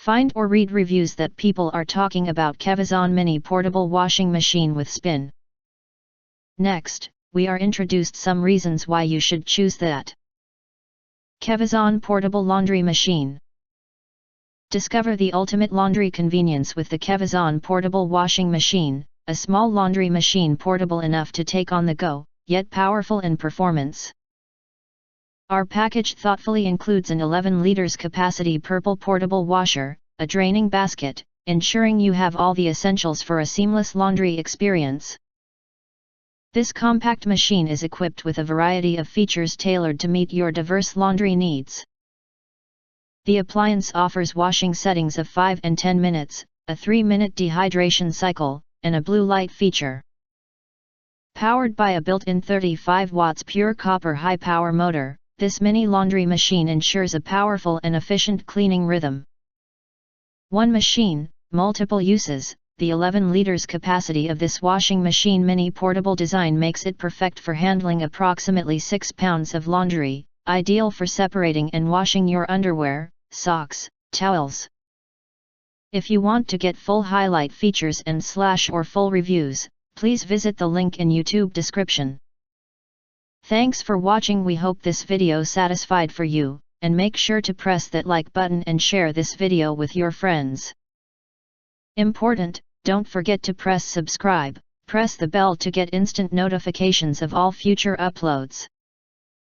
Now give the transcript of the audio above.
Find or read reviews that people are talking about KEVOZAN Mini Portable Washing Machine with Spin. Next, we are introduced some reasons why you should choose that. KEVOZAN Portable Laundry Machine. Discover the ultimate laundry convenience with the KEVOZAN Portable Washing Machine, a small laundry machine portable enough to take on the go, yet powerful in performance. Our package thoughtfully includes an 11 liters capacity purple portable washer, a draining basket, ensuring you have all the essentials for a seamless laundry experience. This compact machine is equipped with a variety of features tailored to meet your diverse laundry needs. The appliance offers washing settings of 5 and 10 minutes, a 3-minute dehydration cycle, and a blue light feature. Powered by a built-in 35 watts pure copper high-power motor, this mini laundry machine ensures a powerful and efficient cleaning rhythm. One machine, multiple uses. The 11 liters capacity of this washing machine mini portable design makes it perfect for handling approximately 6 pounds of laundry, ideal for separating and washing your underwear, socks, towels. If you want to get full highlight features and / full reviews, please visit the link in YouTube description. Thanks for watching. We hope this video satisfied for you, and make sure to press that like button and share this video with your friends. Important, don't forget to press subscribe, press the bell to get instant notifications of all future uploads.